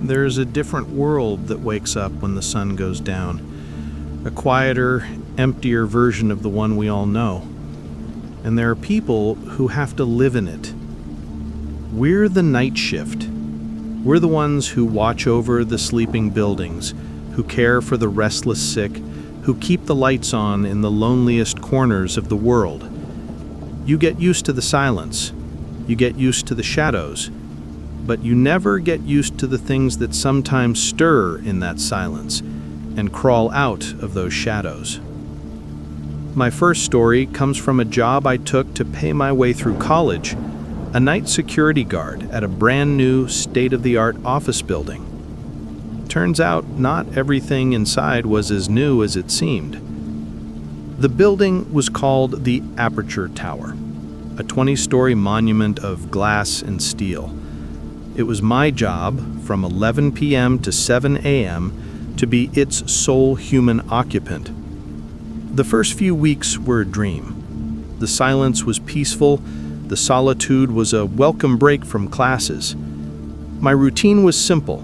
There's a different world that wakes up when the sun goes down, a quieter, emptier version of the one we all know. And there are people who have to live in it. We're the night shift. We're the ones who watch over the sleeping buildings, who care for the restless sick, who keep the lights on in the loneliest corners of the world. You get used to the silence. You get used to the shadows. But you never get used to the things that sometimes stir in that silence and crawl out of those shadows. My first story comes from a job I took to pay my way through college, a night security guard at a brand new state-of-the-art office building. Turns out not everything inside was as new as it seemed. The building was called the Aperture Tower, a 20-story monument of glass and steel. It was my job, from 11 p.m. to 7 a.m., to be its sole human occupant. The first few weeks were a dream. The silence was peaceful. The solitude was a welcome break from classes. My routine was simple.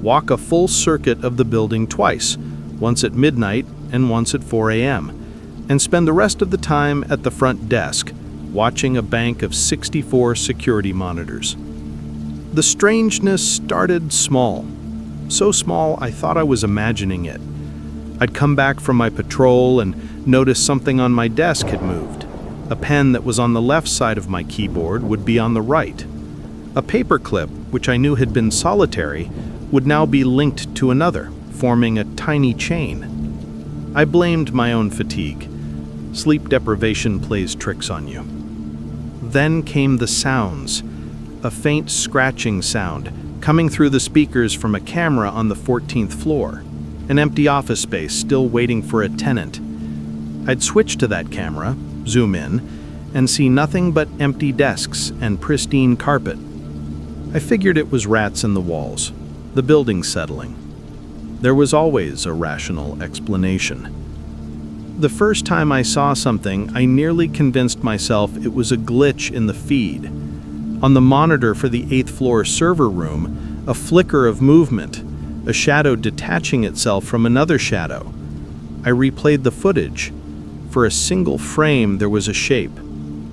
Walk a full circuit of the building twice, once at midnight and once at 4 a.m., and spend the rest of the time at the front desk, watching a bank of 64 security monitors. The strangeness started small. So small I thought I was imagining it. I'd come back from my patrol and notice something on my desk had moved. A pen that was on the left side of my keyboard would be on the right. A paperclip, which I knew had been solitary, would now be linked to another, forming a tiny chain. I blamed my own fatigue. Sleep deprivation plays tricks on you. Then came the sounds. A faint scratching sound coming through the speakers from a camera on the 14th floor, an empty office space still waiting for a tenant. I'd switch to that camera, zoom in, and see nothing but empty desks and pristine carpet. I figured it was rats in the walls, the building settling. There was always a rational explanation. The first time I saw something, I nearly convinced myself it was a glitch in the feed. On the monitor for the 8th floor server room, a flicker of movement, a shadow detaching itself from another shadow. I replayed the footage. For a single frame, there was a shape,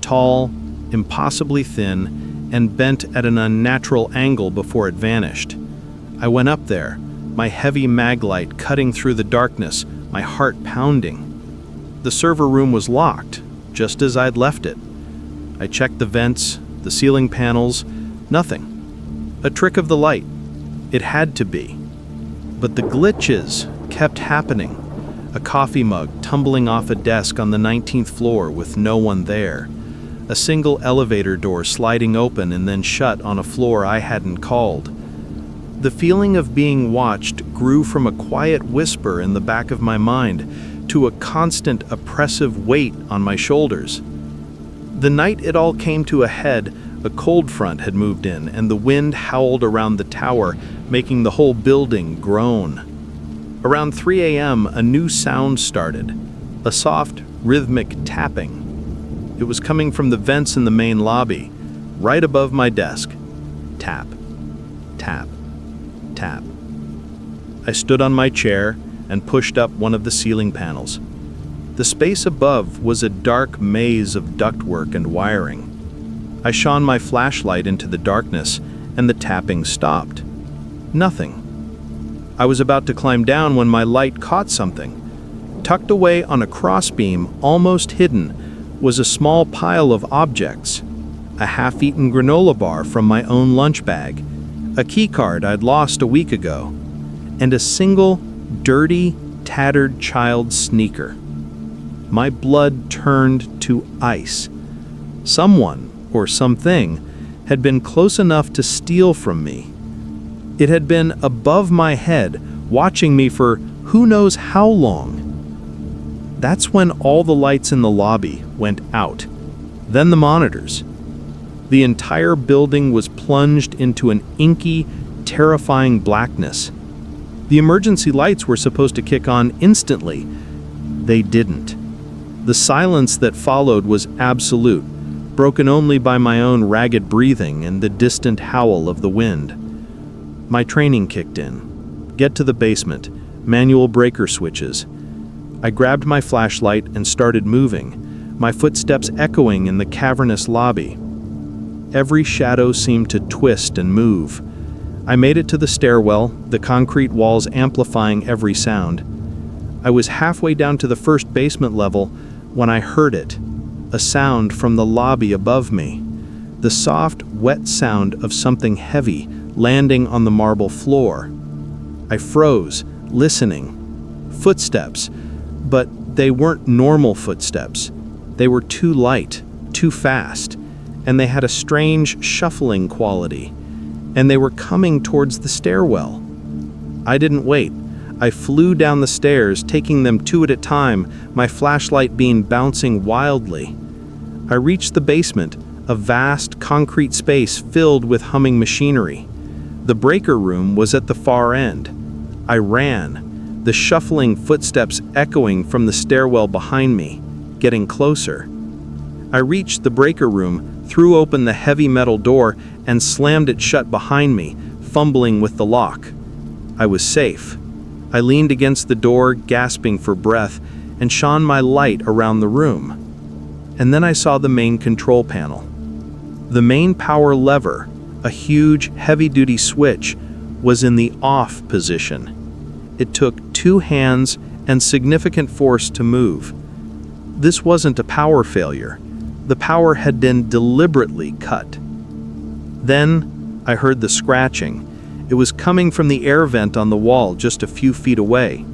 tall, impossibly thin, and bent at an unnatural angle before it vanished. I went up there, my heavy mag light cutting through the darkness, my heart pounding. The server room was locked, just as I'd left it. I checked the vents, the ceiling panels, nothing. A trick of the light. It had to be. But the glitches kept happening. A coffee mug tumbling off a desk on the 19th floor with no one there. A single elevator door sliding open and then shut on a floor I hadn't called. The feeling of being watched grew from a quiet whisper in the back of my mind to a constant oppressive weight on my shoulders. The night it all came to a head, a cold front had moved in, and the wind howled around the tower, making the whole building groan. Around 3 a.m., a new sound started, a soft, rhythmic tapping. It was coming from the vents in the main lobby, right above my desk. Tap, tap, tap. I stood on my chair and pushed up one of the ceiling panels. The space above was a dark maze of ductwork and wiring. I shone my flashlight into the darkness, and the tapping stopped. Nothing. I was about to climb down when my light caught something. Tucked away on a crossbeam, almost hidden, was a small pile of objects. A half-eaten granola bar from my own lunch bag, a keycard I'd lost a week ago, and a single, dirty, tattered child's sneaker. My blood turned to ice. Someone, or something, had been close enough to steal from me. It had been above my head, watching me for who knows how long. That's when all the lights in the lobby went out. Then the monitors. The entire building was plunged into an inky, terrifying blackness. The emergency lights were supposed to kick on instantly. They didn't. The silence that followed was absolute, broken only by my own ragged breathing and the distant howl of the wind. My training kicked in. Get to the basement. Manual breaker switches. I grabbed my flashlight and started moving, my footsteps echoing in the cavernous lobby. Every shadow seemed to twist and move. I made it to the stairwell, the concrete walls amplifying every sound. I was halfway down to the first basement level when I heard it, a sound from the lobby above me. The soft, wet sound of something heavy landing on the marble floor. I froze, listening. Footsteps, but they weren't normal footsteps. They were too light, too fast, and they had a strange shuffling quality, and they were coming towards the stairwell. I didn't wait. I flew down the stairs, taking them two at a time, my flashlight beam bouncing wildly. I reached the basement, a vast concrete space filled with humming machinery. The breaker room was at the far end. I ran, the shuffling footsteps echoing from the stairwell behind me, getting closer. I reached the breaker room, threw open the heavy metal door, and slammed it shut behind me, fumbling with the lock. I was safe. I leaned against the door, gasping for breath, and shone my light around the room. And then I saw the main control panel. The main power lever, a huge, heavy-duty switch, was in the off position. It took 2 hands and significant force to move. This wasn't a power failure. The power had been deliberately cut. Then I heard the scratching. It was coming from the air vent on the wall just a few feet away.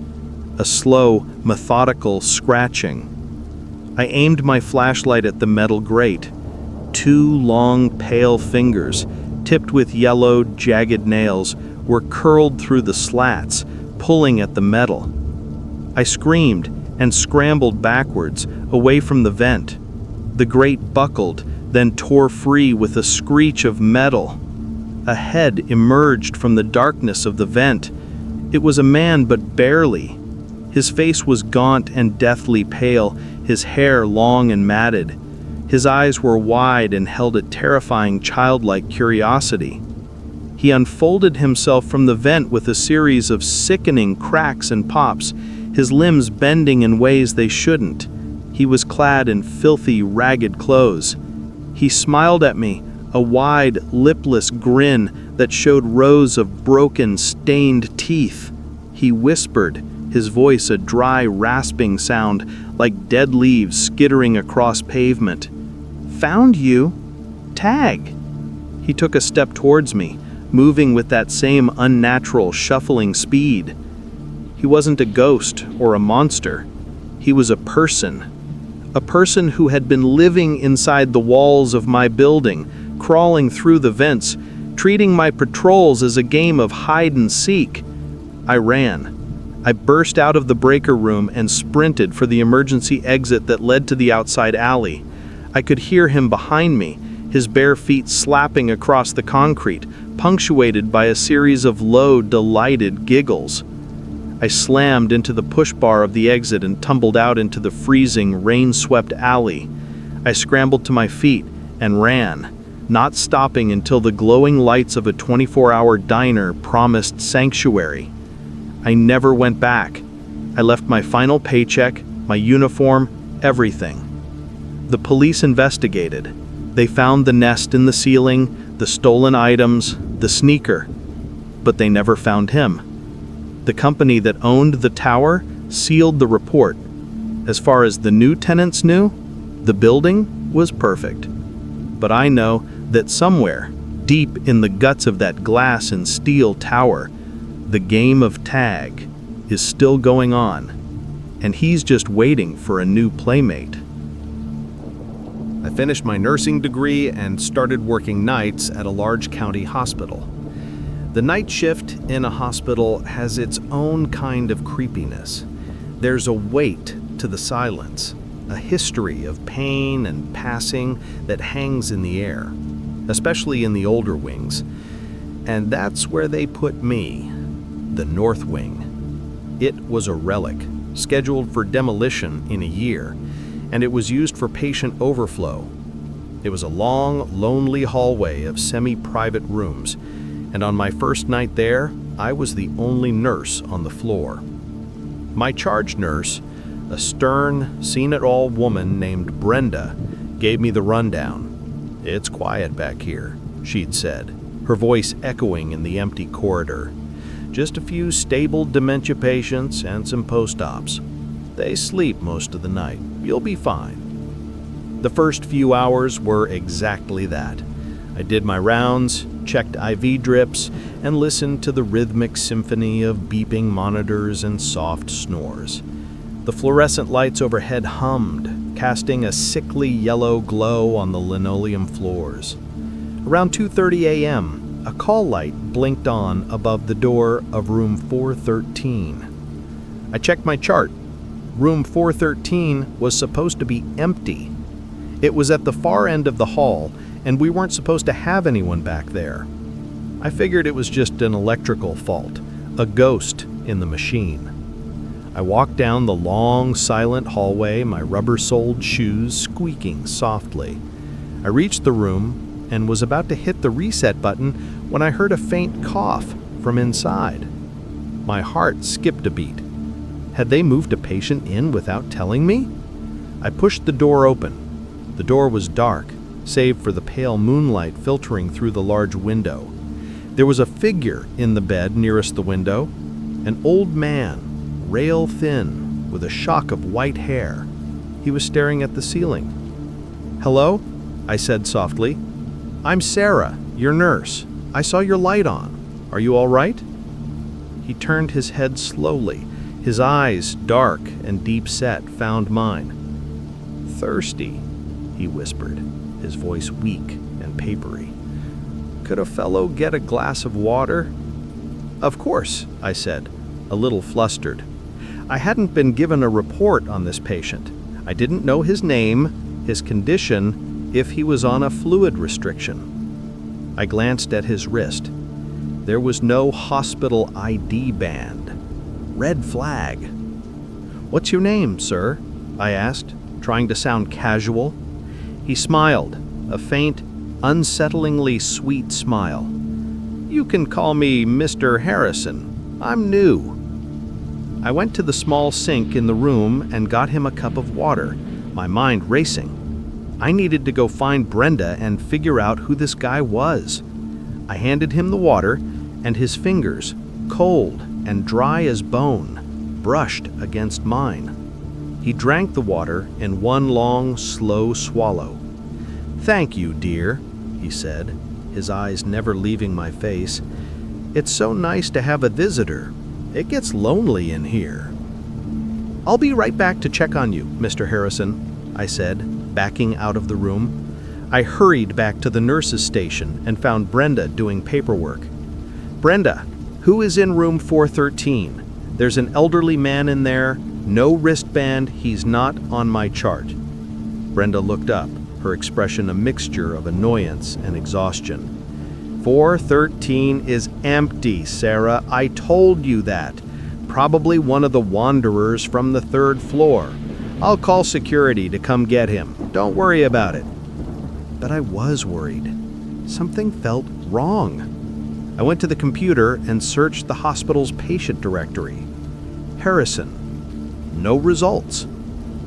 A slow, methodical scratching. I aimed my flashlight at the metal grate. 2 long, pale fingers, tipped with yellow, jagged nails, were curled through the slats, pulling at the metal. I screamed and scrambled backwards, away from the vent. The grate buckled, then tore free with a screech of metal. A head emerged from the darkness of the vent. It was a man, but barely. His face was gaunt and deathly pale, his hair long and matted. His eyes were wide and held a terrifying childlike curiosity. He unfolded himself from the vent with a series of sickening cracks and pops, his limbs bending in ways they shouldn't. He was clad in filthy, ragged clothes. He smiled at me, a wide, lipless grin that showed rows of broken, stained teeth. He whispered, his voice a dry, rasping sound like dead leaves skittering across pavement. "Found you? Tag." He took a step towards me, moving with that same unnatural, shuffling speed. He wasn't a ghost or a monster. He was a person who had been living inside the walls of my building, crawling through the vents, treating my patrols as a game of hide and seek. I ran. I burst out of the breaker room and sprinted for the emergency exit that led to the outside alley. I could hear him behind me, his bare feet slapping across the concrete, punctuated by a series of low, delighted giggles. I slammed into the push bar of the exit and tumbled out into the freezing, rain-swept alley. I scrambled to my feet and ran, not stopping until the glowing lights of a 24-hour diner promised sanctuary. I never went back. I left my final paycheck, my uniform, everything. The police investigated. They found the nest in the ceiling, the stolen items, the sneaker, but they never found him. The company that owned the tower sealed the report. As far as the new tenants knew, the building was perfect. But I know that somewhere, deep in the guts of that glass and steel tower, the game of tag is still going on, and he's just waiting for a new playmate. I finished my nursing degree and started working nights at a large county hospital. The night shift in a hospital has its own kind of creepiness. There's a weight to the silence, a history of pain and passing that hangs in the air, especially in the older wings. And that's where they put me, the North Wing. It was a relic, scheduled for demolition in a year, and it was used for patient overflow. It was a long, lonely hallway of semi-private rooms, And on my first night there, I was the only nurse on the floor. My charge nurse, a stern, seen-it-all woman named Brenda, gave me the rundown. "It's quiet back here," she'd said, her voice echoing in the empty corridor. "Just a few stable dementia patients and some post-ops. They sleep most of the night. You'll be fine." The first few hours were exactly that. I did my rounds, checked IV drips, and listened to the rhythmic symphony of beeping monitors and soft snores. The fluorescent lights overhead hummed, casting a sickly yellow glow on the linoleum floors. Around 2:30 a.m., a call light blinked on above the door of room 413. I checked my chart. Room 413 was supposed to be empty. It was at the far end of the hall, and we weren't supposed to have anyone back there. I figured it was just an electrical fault, a ghost in the machine. I walked down the long, silent hallway, my rubber-soled shoes squeaking softly. I reached the room and was about to hit the reset button when I heard a faint cough from inside. My heart skipped a beat. Had they moved a patient in without telling me? I pushed the door open. The door was dark, save for the pale moonlight filtering through the large window. There was a figure in the bed nearest the window, an old man, rail thin, with a shock of white hair. He was staring at the ceiling. "Hello?" I said softly. "I'm Sarah, your nurse. I saw your light on. Are you all right?" He turned his head slowly. His eyes, dark and deep-set, found mine. "Thirsty," he whispered, his voice weak and papery. "Could a fellow get a glass of water?" "Of course," I said, a little flustered. I hadn't been given a report on this patient. I didn't know his name, his condition, if he was on a fluid restriction. I glanced at his wrist. There was no hospital ID band. Red flag. "What's your name, sir?" I asked, trying to sound casual. He smiled, a faint, unsettlingly sweet smile. "You can call me Mr. Harrison. I'm new." I went to the small sink in the room and got him a cup of water, my mind racing. I needed to go find Brenda and figure out who this guy was. I handed him the water, and his fingers, cold and dry as bone, brushed against mine. He drank the water in one long, slow swallow. "Thank you, dear," he said, his eyes never leaving my face. "It's so nice to have a visitor. It gets lonely in here." "I'll be right back to check on you, Mr. Harrison," I said, backing out of the room. I hurried back to the nurse's station and found Brenda doing paperwork. "Brenda, who is in room 413? There's an elderly man in there, no wristband, he's not on my chart." Brenda looked up, her expression a mixture of annoyance and exhaustion. 413 is empty, Sarah. I told you that. Probably one of the wanderers from the 3rd floor. I'll call security to come get him. Don't worry about it. But I was worried. Something felt wrong. I went to the computer and searched the hospital's patient directory. Harrison. No results.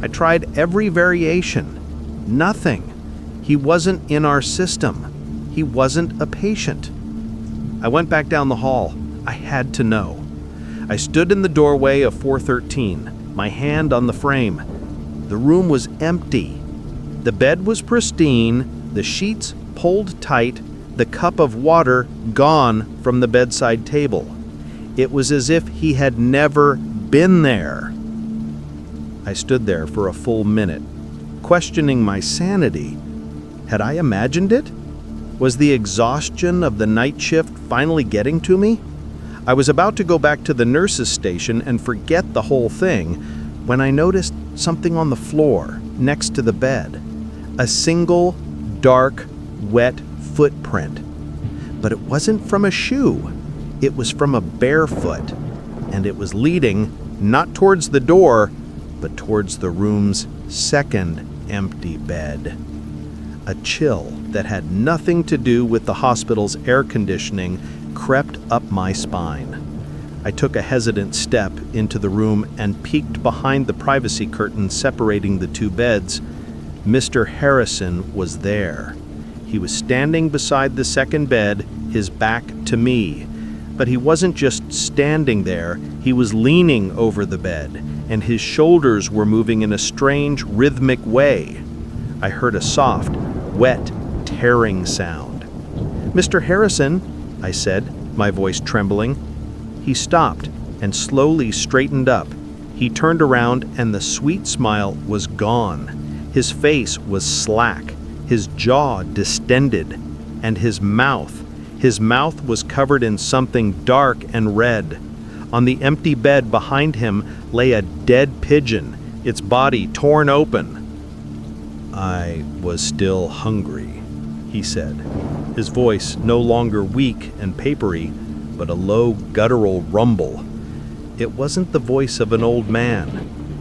I tried every variation. Nothing. He wasn't in our system. He wasn't a patient. I went back down the hall. I had to know. I stood in the doorway of 413, my hand on the frame. The room was empty. The bed was pristine, the sheets pulled tight, the cup of water gone from the bedside table. It was as if he had never been there. I stood there for a full minute, questioning my sanity. Had I imagined it? Was the exhaustion of the night shift finally getting to me? I was about to go back to the nurse's station and forget the whole thing when I noticed something on the floor next to the bed. A single, dark, wet footprint. But it wasn't from a shoe. It was from a bare foot. And it was leading, not towards the door, but towards the room's second empty bed. A chill that had nothing to do with the hospital's air conditioning crept up my spine. I took a hesitant step into the room and peeked behind the privacy curtain separating the two beds. Mr. Harrison was there. He was standing beside the second bed, his back to me. But he wasn't just standing there, he was leaning over the bed, and his shoulders were moving in a strange, rhythmic way. I heard a soft, wet, tearing sound. "Mr. Harrison," I said, my voice trembling. He stopped and slowly straightened up. He turned around and the sweet smile was gone. His face was slack, his jaw distended, and his mouth was covered in something dark and red. On the empty bed behind him lay a dead pigeon, its body torn open. "I was still hungry," he said, his voice no longer weak and papery, but a low, guttural rumble. It wasn't the voice of an old man.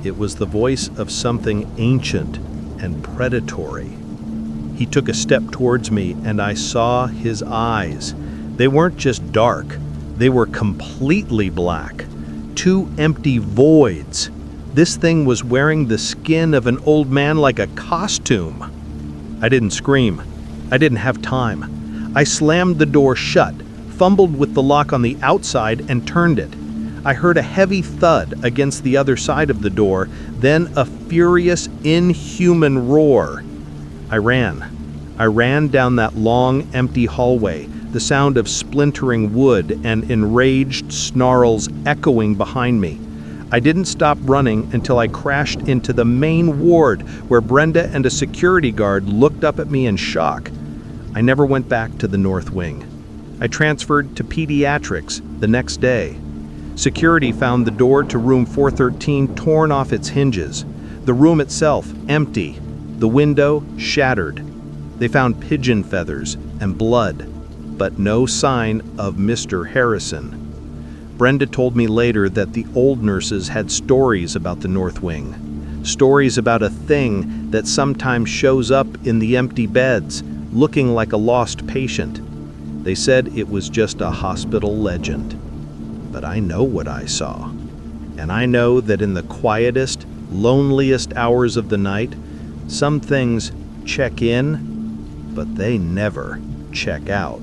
It was the voice of something ancient and predatory. He took a step towards me, and I saw his eyes. They weren't just dark. They were completely black. Two empty voids. This thing was wearing the skin of an old man like a costume. I didn't scream. I didn't have time. I slammed the door shut, fumbled with the lock on the outside, and turned it. I heard a heavy thud against the other side of the door, then a furious, inhuman roar. I ran down that long, empty hallway, the sound of splintering wood and enraged snarls echoing behind me. I didn't stop running until I crashed into the main ward, where Brenda and a security guard looked up at me in shock. I never went back to the North Wing. I transferred to pediatrics the next day. Security found the door to room 413 torn off its hinges, the room itself empty, the window shattered. They found pigeon feathers and blood, but no sign of Mr. Harrison. Brenda told me later that the old nurses had stories about the North Wing, stories about a thing that sometimes shows up in the empty beds, looking like a lost patient. They said it was just a hospital legend. But I know what I saw. And I know that in the quietest, loneliest hours of the night, some things check in, but they never check out.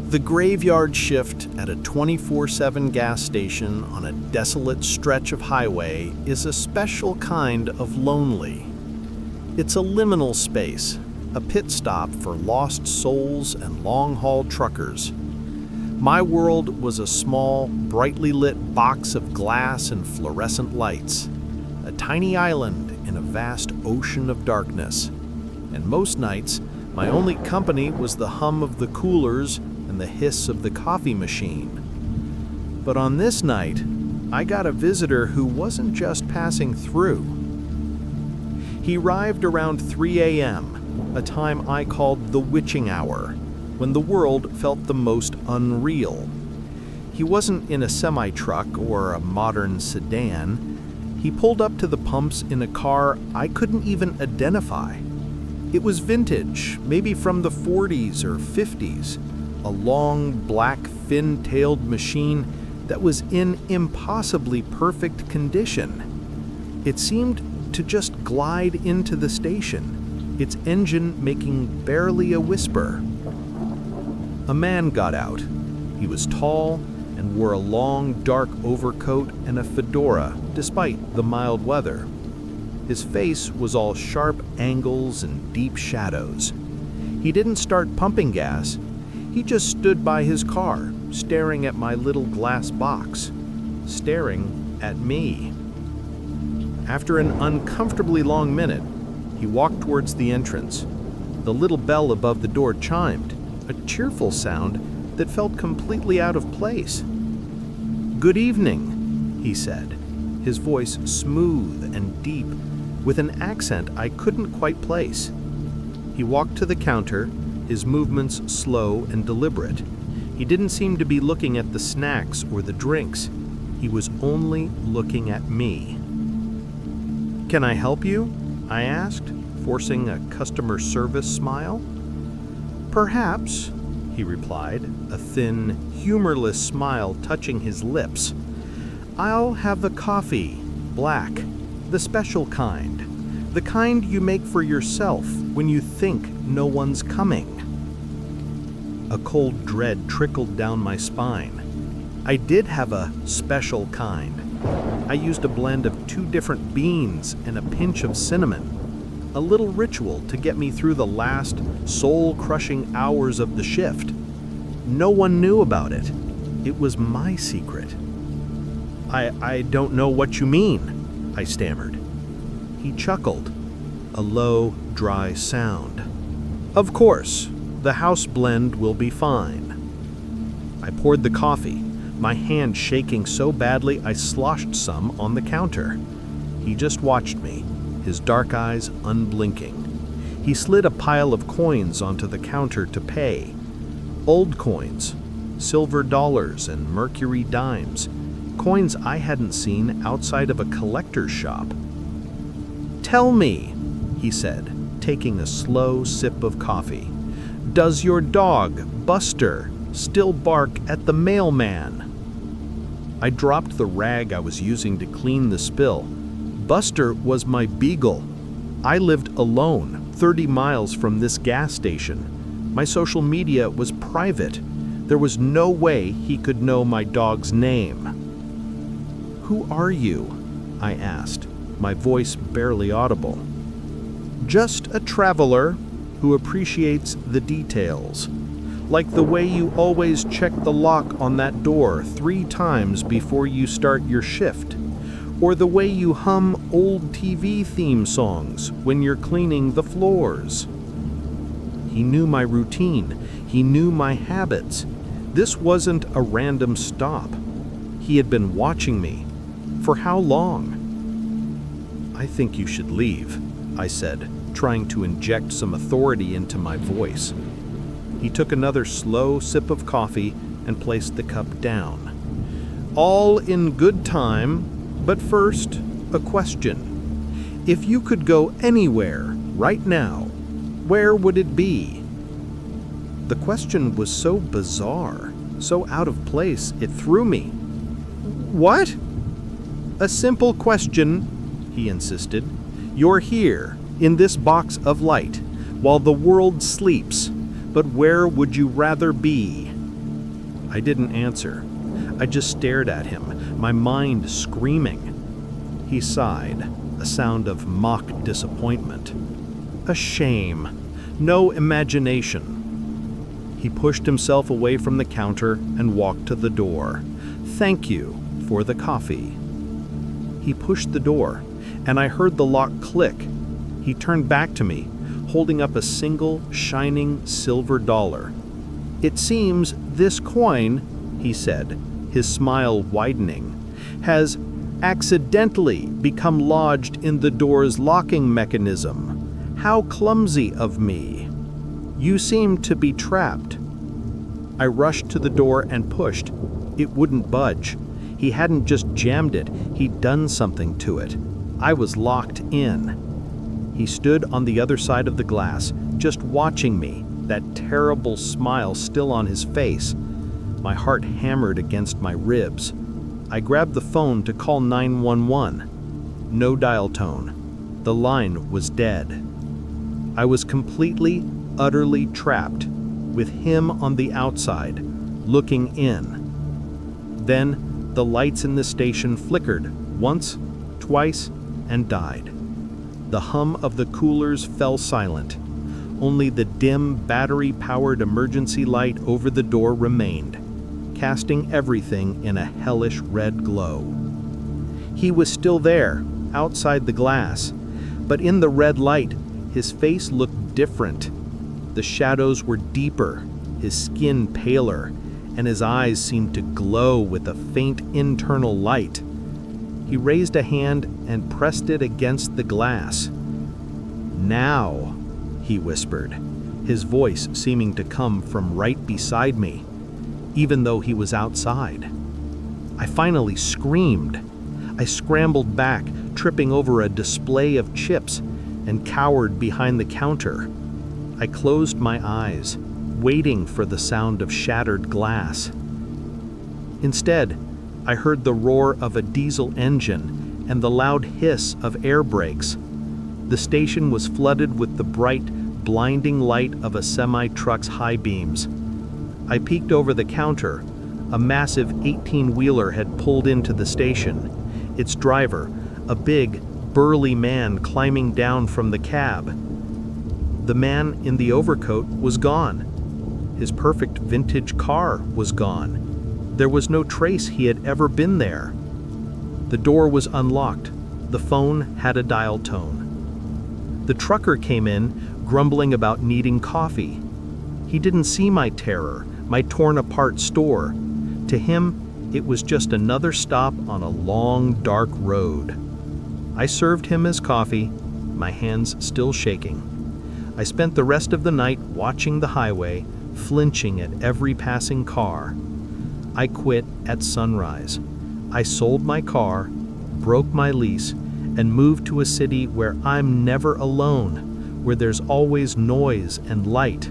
The graveyard shift at a 24/7 gas station on a desolate stretch of highway is a special kind of lonely. It's a liminal space, a pit stop for lost souls and long-haul truckers. My world was a small, brightly lit box of glass and fluorescent lights, a tiny island in a vast ocean of darkness. And most nights, my only company was the hum of the coolers and the hiss of the coffee machine. But on this night, I got a visitor who wasn't just passing through. He arrived around 3 a.m., a time I called the witching hour, when the world felt the most unreal. He wasn't in a semi-truck or a modern sedan. He pulled up to the pumps in a car I couldn't even identify. It was vintage, maybe from the 40s or 50s, a long, black, fin-tailed machine that was in impossibly perfect condition. It seemed to just glide into the station, its engine making barely a whisper. A man got out. He was tall and wore a long, dark overcoat and a fedora, despite the mild weather. His face was all sharp angles and deep shadows. He didn't start pumping gas. He just stood by his car, staring at my little glass box, staring at me. After an uncomfortably long minute, he walked towards the entrance. The little bell above the door chimed, a cheerful sound that felt completely out of place. "Good evening," he said, his voice smooth and deep, with an accent I couldn't quite place. He walked to the counter, his movements slow and deliberate. He didn't seem to be looking at the snacks or the drinks. He was only looking at me. "Can I help you?" I asked, forcing a customer service smile. "Perhaps," he he replied, a thin, humorless smile touching his lips. "I'll have the coffee, black, the special kind, the kind you make for yourself when you think no one's coming." A cold dread trickled down my spine. I did have a special kind. I used a blend of 2 different beans and a pinch of cinnamon, a little ritual to get me through the last soul-crushing hours of the shift. No one knew about it. It was my secret. I don't know what you mean," I stammered. He chuckled, a low, dry sound. "Of course, the house blend will be fine." I poured the coffee, my hand shaking so badly I sloshed some on the counter. He just watched me, his dark eyes unblinking. He slid a pile of coins onto the counter to pay. Old coins, silver dollars and mercury dimes, coins I hadn't seen outside of a collector's shop. "Tell me," he said, taking a slow sip of coffee, "does your dog, Buster, still bark at the mailman?" I dropped the rag I was using to clean the spill. Buster was my beagle. I lived alone, 30 miles from this gas station. My social media was private. There was no way he could know my dog's name. "Who are you?" I asked, my voice barely audible. "Just a traveler who appreciates the details. Like the way you always check the lock on that door 3 times before you start your shift. Or the way you hum old TV theme songs when you're cleaning the floors." He knew my routine. He knew my habits. This wasn't a random stop. He had been watching me. For how long? "I think you should leave," I said, trying to inject some authority into my voice. He took another slow sip of coffee and placed the cup down. "All in good time, but first, a question. If you could go anywhere right now, where would it be?" The question was so bizarre, so out of place, it threw me. "What?" "A simple question," he insisted. "You're here, in this box of light, while the world sleeps, but where would you rather be?" I didn't answer. I just stared at him, my mind screaming. He sighed, a sound of mock disappointment. "A shame. No imagination." He pushed himself away from the counter and walked to the door. "Thank you for the coffee." He pushed the door, and I heard the lock click. He turned back to me, holding up a single, shining silver dollar. "It seems this coin," he said, his smile widening, "has accidentally become lodged in the door's locking mechanism. How clumsy of me. You seem to be trapped." I rushed to the door and pushed. It wouldn't budge. He hadn't just jammed it, he'd done something to it. I was locked in. He stood on the other side of the glass, just watching me, that terrible smile still on his face. My heart hammered against my ribs. I grabbed the phone to call 911. No dial tone. The line was dead. I was completely, utterly trapped, with him on the outside, looking in. Then, the lights in the station flickered, once, twice, and died. The hum of the coolers fell silent. Only the dim, battery-powered emergency light over the door remained, casting everything in a hellish red glow. He was still there, outside the glass, but in the red light, his face looked different. The shadows were deeper, his skin paler, and his eyes seemed to glow with a faint internal light. He raised a hand and pressed it against the glass. "Now," he whispered, his voice seeming to come from right beside me, even though he was outside. I finally screamed. I scrambled back, tripping over a display of chips, and cowered behind the counter. I closed my eyes, waiting for the sound of shattered glass. Instead, I heard the roar of a diesel engine and the loud hiss of air brakes. The station was flooded with the bright, blinding light of a semi-truck's high beams. I peeked over the counter. A massive 18-wheeler had pulled into the station. Its driver, a big, burly man climbing down from the cab. The man in the overcoat was gone. His perfect vintage car was gone. There was no trace he had ever been there. The door was unlocked. The phone had a dial tone. The trucker came in, grumbling about needing coffee. He didn't see my terror, my torn-apart store. To him, it was just another stop on a long, dark road. I served him his coffee, my hands still shaking. I spent the rest of the night watching the highway, flinching at every passing car. I quit at sunrise. I sold my car, broke my lease, and moved to a city where I'm never alone, where there's always noise and light,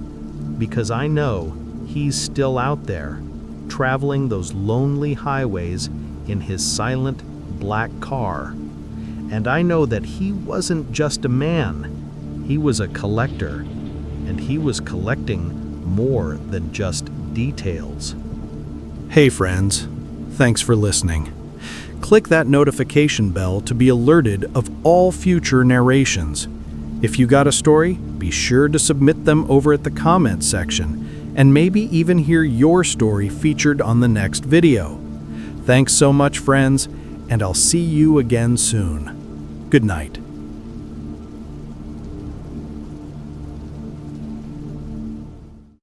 because I know he's still out there, traveling those lonely highways in his silent black car. And I know that he wasn't just a man, he was a collector, and he was collecting more than just details. Hey friends, thanks for listening. Click that notification bell to be alerted of all future narrations. If you got a story, be sure to submit them over at the comments section, and maybe even hear your story featured on the next video. Thanks so much, friends, and I'll see you again soon. Good night.